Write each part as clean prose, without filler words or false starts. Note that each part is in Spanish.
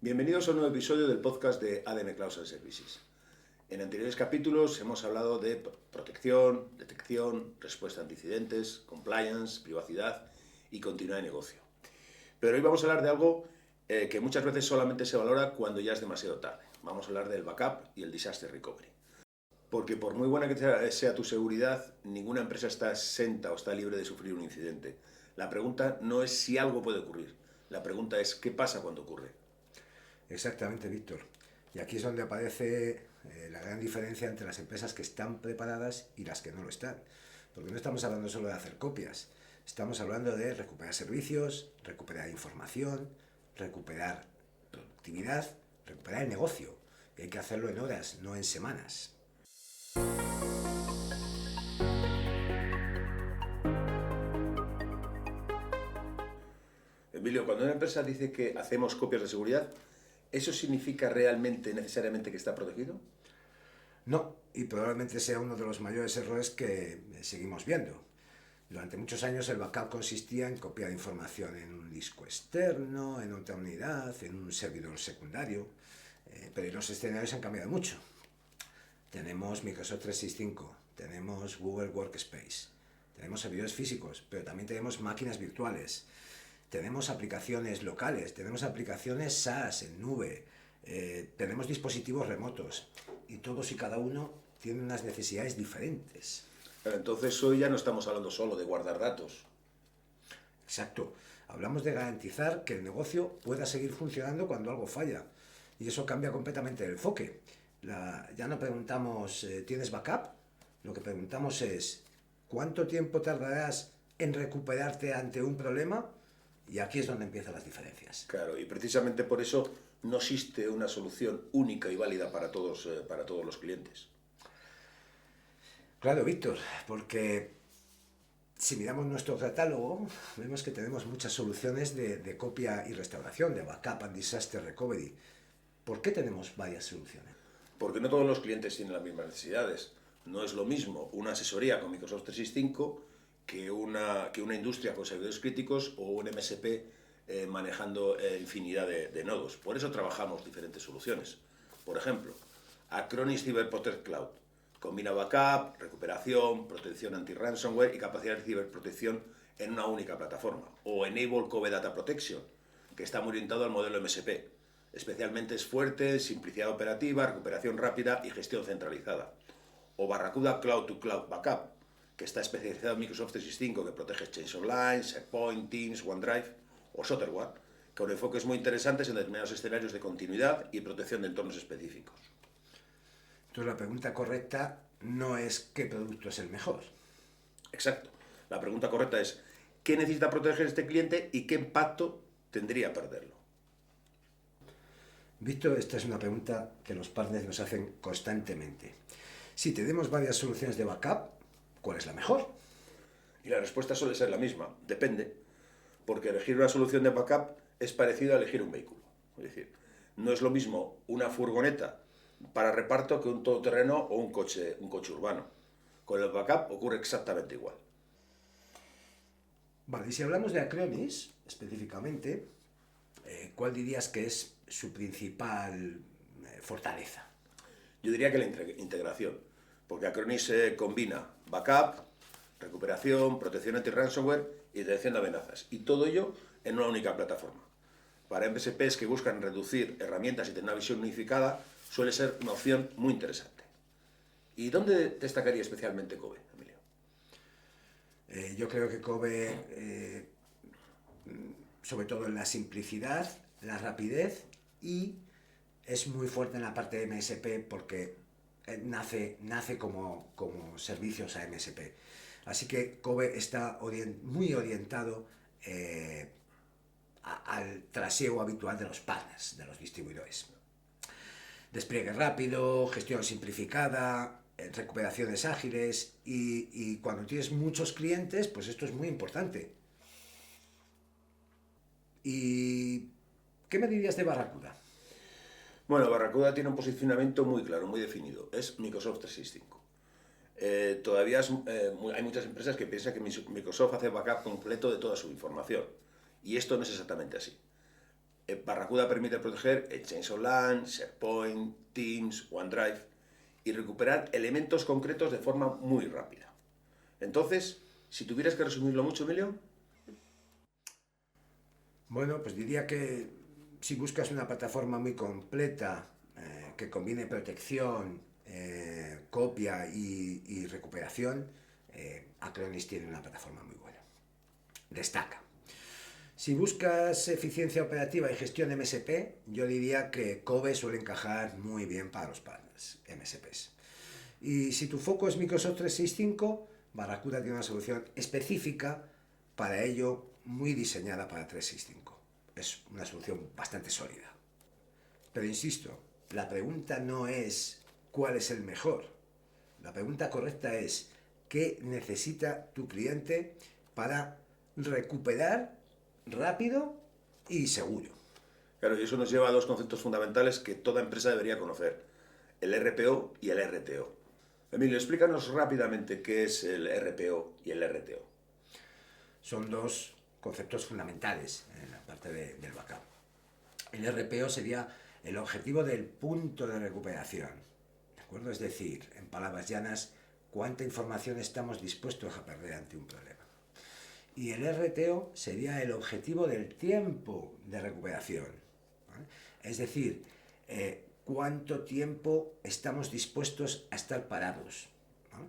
Bienvenidos a un nuevo episodio del podcast de ADM Cloud Services. En anteriores capítulos hemos hablado de protección, detección, respuesta ante incidentes, compliance, privacidad y continuidad de negocio. Pero hoy vamos a hablar de algo que muchas veces solamente se valora cuando ya es demasiado tarde. Vamos a hablar del backup y el disaster recovery. Porque por muy buena que sea tu seguridad, ninguna empresa está exenta o está libre de sufrir un incidente. La pregunta no es si algo puede ocurrir. La pregunta es qué pasa cuando ocurre. Exactamente, Víctor. Y aquí es donde aparece la gran diferencia entre las empresas que están preparadas y las que no lo están. Porque no estamos hablando solo de hacer copias, estamos hablando de recuperar servicios, recuperar información, recuperar productividad, recuperar el negocio. Y hay que hacerlo en horas, no en semanas. Emilio, cuando una empresa dice que hacemos copias de seguridad, ¿eso significa realmente, necesariamente que está protegido? No, y probablemente sea uno de los mayores errores que seguimos viendo. Durante muchos años el backup consistía en copiar información en un disco externo, en otra unidad, en un servidor secundario, pero los escenarios han cambiado mucho. Tenemos Microsoft 365, tenemos Google Workspace, tenemos servidores físicos, pero también tenemos máquinas virtuales, tenemos aplicaciones locales, tenemos aplicaciones SaaS en nube, tenemos dispositivos remotos y todos y cada uno tienen unas necesidades diferentes. Pero entonces hoy ya no estamos hablando solo de guardar datos. Exacto. Hablamos de garantizar que el negocio pueda seguir funcionando cuando algo falla. Y eso cambia completamente el enfoque. Ya no preguntamos, ¿tienes backup? Lo que preguntamos es, ¿cuánto tiempo tardarás en recuperarte ante un problema? Y aquí es donde empiezan las diferencias. Claro, y precisamente por eso no existe una solución única y válida para todos los clientes. Claro, Víctor, porque si miramos nuestro catálogo, vemos que tenemos muchas soluciones de copia y restauración, de backup and disaster recovery. ¿Por qué tenemos varias soluciones? Porque no todos los clientes tienen las mismas necesidades. No es lo mismo una asesoría con Microsoft 365 que una industria con servidores críticos o un MSP manejando infinidad de nodos. Por eso trabajamos diferentes soluciones. Por ejemplo, Acronis CyberProtect Cloud. Combina backup, recuperación, protección anti-ransomware y capacidad de ciberprotección en una única plataforma. O Enable Cove Data Protection, que está muy orientado al modelo MSP. Especialmente es fuerte, simplicidad operativa, recuperación rápida y gestión centralizada. O Barracuda Cloud to Cloud Backup, que está especializado en Microsoft 365, que protege Exchange Online, SharePoint, Teams, OneDrive. O Software, con enfoques muy interesantes en determinados escenarios de continuidad y protección de entornos específicos. Entonces la pregunta correcta no es qué producto es el mejor. Exacto. La pregunta correcta es ¿qué necesita proteger este cliente y qué impacto tendría perderlo? Víctor, esta es una pregunta que los partners nos hacen constantemente. Si tenemos varias soluciones de backup, ¿cuál es la mejor? Y la respuesta suele ser la misma, depende, porque elegir una solución de backup es parecido a elegir un vehículo. Es decir, no es lo mismo una furgoneta para reparto que un todoterreno o un coche urbano. Con el backup ocurre exactamente igual. Vale, y si hablamos de Acronis específicamente, ¿cuál dirías que es su principal fortaleza? Yo diría que la integración, porque Acronis combina backup, recuperación, protección anti-ransomware y detección de amenazas. Y todo ello en una única plataforma. Para MSPs que buscan reducir herramientas y tener una visión unificada, suele ser una opción muy interesante. ¿Y dónde destacaría especialmente Cove, Emilio? Yo creo que Cove, sobre todo en la simplicidad, la rapidez y es muy fuerte en la parte de MSP porque nace como servicios a MSP. Así que Cove está muy orientado al trasiego habitual de los partners, de los distribuidores. Despliegue rápido, gestión simplificada, recuperaciones ágiles y cuando tienes muchos clientes, pues esto es muy importante. ¿Y qué me dirías de Barracuda? Bueno, Barracuda tiene un posicionamiento muy claro, muy definido. Es Microsoft 365. Todavía hay muchas empresas que piensan que Microsoft hace backup completo de toda su información. Y esto no es exactamente así. Barracuda permite proteger Exchange Online, SharePoint, Teams, OneDrive y recuperar elementos concretos de forma muy rápida. Entonces, si tuvieras que resumirlo mucho, Emilio. Bueno, pues diría que si buscas una plataforma muy completa que combine protección, copia y recuperación, Acronis tiene una plataforma muy buena. Destaca. Si buscas eficiencia operativa y gestión MSP, yo diría que Cove suele encajar muy bien para los partners MSPs. Y si tu foco es Microsoft 365, Barracuda tiene una solución específica para ello, muy diseñada para 365. Es una solución bastante sólida. Pero insisto, la pregunta no es cuál es el mejor. La pregunta correcta es qué necesita tu cliente para recuperar rápido y seguro. Claro, y eso nos lleva a dos conceptos fundamentales que toda empresa debería conocer: el RPO y el RTO. Emilio, explícanos rápidamente qué es el RPO y el RTO. Son dos conceptos fundamentales en la parte del backup. El RPO sería el objetivo del punto de recuperación, ¿de acuerdo? Es decir, en palabras llanas, cuánta información estamos dispuestos a perder ante un problema. Y el RTO sería el objetivo del tiempo de recuperación, ¿vale? Es decir, cuánto tiempo estamos dispuestos a estar parados, ¿vale?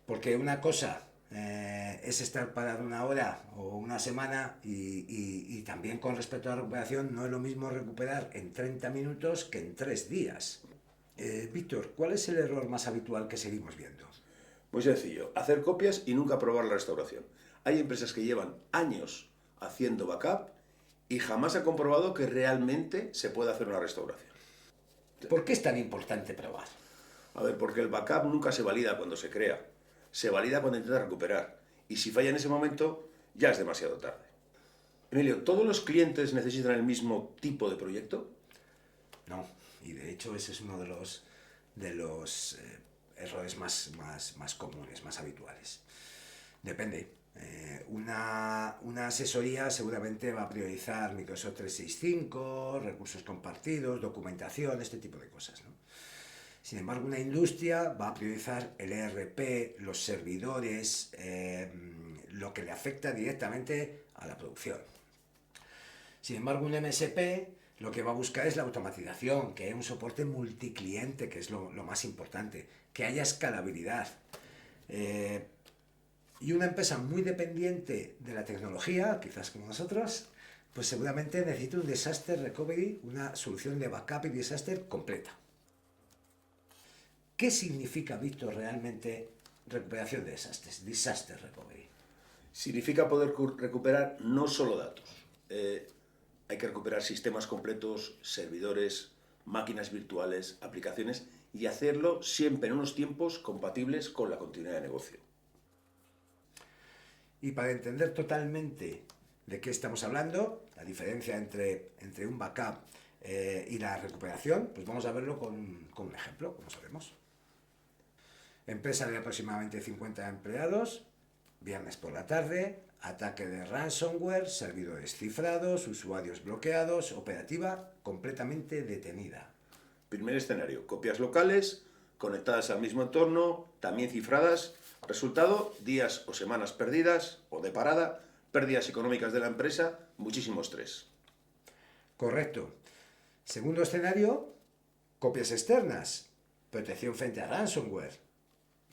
Porque una cosa es estar parado una hora o una semana y también con respecto a la recuperación no es lo mismo recuperar en 30 minutos que en 3 días. Víctor, ¿cuál es el error más habitual que seguimos viendo? Muy sencillo, hacer copias y nunca probar la restauración. Hay empresas que llevan años haciendo backup y jamás ha comprobado que realmente se puede hacer una restauración. ¿Por qué es tan importante probar? A ver, porque el backup nunca se valida cuando se crea, se valida cuando intenta recuperar. Y si falla en ese momento, ya es demasiado tarde. Emilio, ¿todos los clientes necesitan el mismo tipo de proyecto? No, y de hecho ese es uno de los errores más comunes, más habituales. Depende. Una asesoría seguramente va a priorizar Microsoft 365, recursos compartidos, documentación, este tipo de cosas, ¿no? Sin embargo, una industria va a priorizar el ERP, los servidores, lo que le afecta directamente a la producción. Sin embargo, un MSP lo que va a buscar es la automatización, que haya un soporte multicliente, que es lo más importante, que haya escalabilidad. Y una empresa muy dependiente de la tecnología, quizás como nosotros, pues seguramente necesita un disaster recovery, una solución de backup y disaster completa. ¿Qué significa, Víctor, realmente recuperación de desastres, disaster recovery? Significa poder recuperar no solo datos. Hay que recuperar sistemas completos, servidores, máquinas virtuales, aplicaciones, y hacerlo siempre en unos tiempos compatibles con la continuidad de negocio. Y para entender totalmente de qué estamos hablando, la diferencia entre un backup y la recuperación, pues vamos a verlo con un ejemplo, como sabemos. Empresa de aproximadamente 50 empleados, viernes por la tarde, ataque de ransomware, servidores cifrados, usuarios bloqueados, operativa completamente detenida. Primer escenario, copias locales, conectadas al mismo entorno, también cifradas. Resultado, días o semanas perdidas o de parada, pérdidas económicas de la empresa, muchísimo estrés. Correcto. Segundo escenario, copias externas, protección frente a ransomware,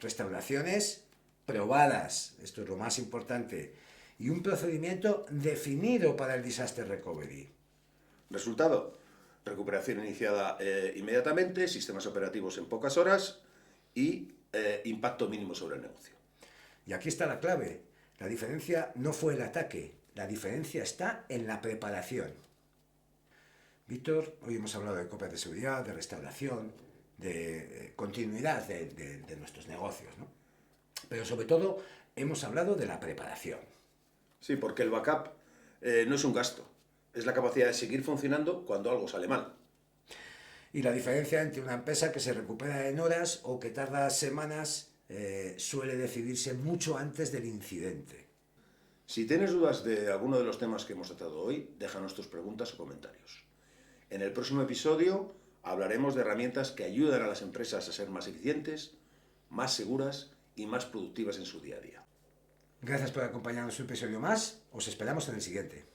restauraciones probadas, esto es lo más importante, y un procedimiento definido para el disaster recovery. Resultado, recuperación iniciada inmediatamente, sistemas operativos en pocas horas y impacto mínimo sobre el negocio. Y aquí está la clave. La diferencia no fue el ataque, la diferencia está en la preparación. Víctor, hoy hemos hablado de copias de seguridad, de restauración, de continuidad de nuestros negocios, ¿no? Pero sobre todo hemos hablado de la preparación. Sí, porque el backup no es un gasto, es la capacidad de seguir funcionando cuando algo sale mal. Y la diferencia entre una empresa que se recupera en horas o que tarda semanas suele decidirse mucho antes del incidente. Si tienes dudas de alguno de los temas que hemos tratado hoy, déjanos tus preguntas o comentarios. En el próximo episodio hablaremos de herramientas que ayudan a las empresas a ser más eficientes, más seguras y más productivas en su día a día. Gracias por acompañarnos un episodio más. Os esperamos en el siguiente.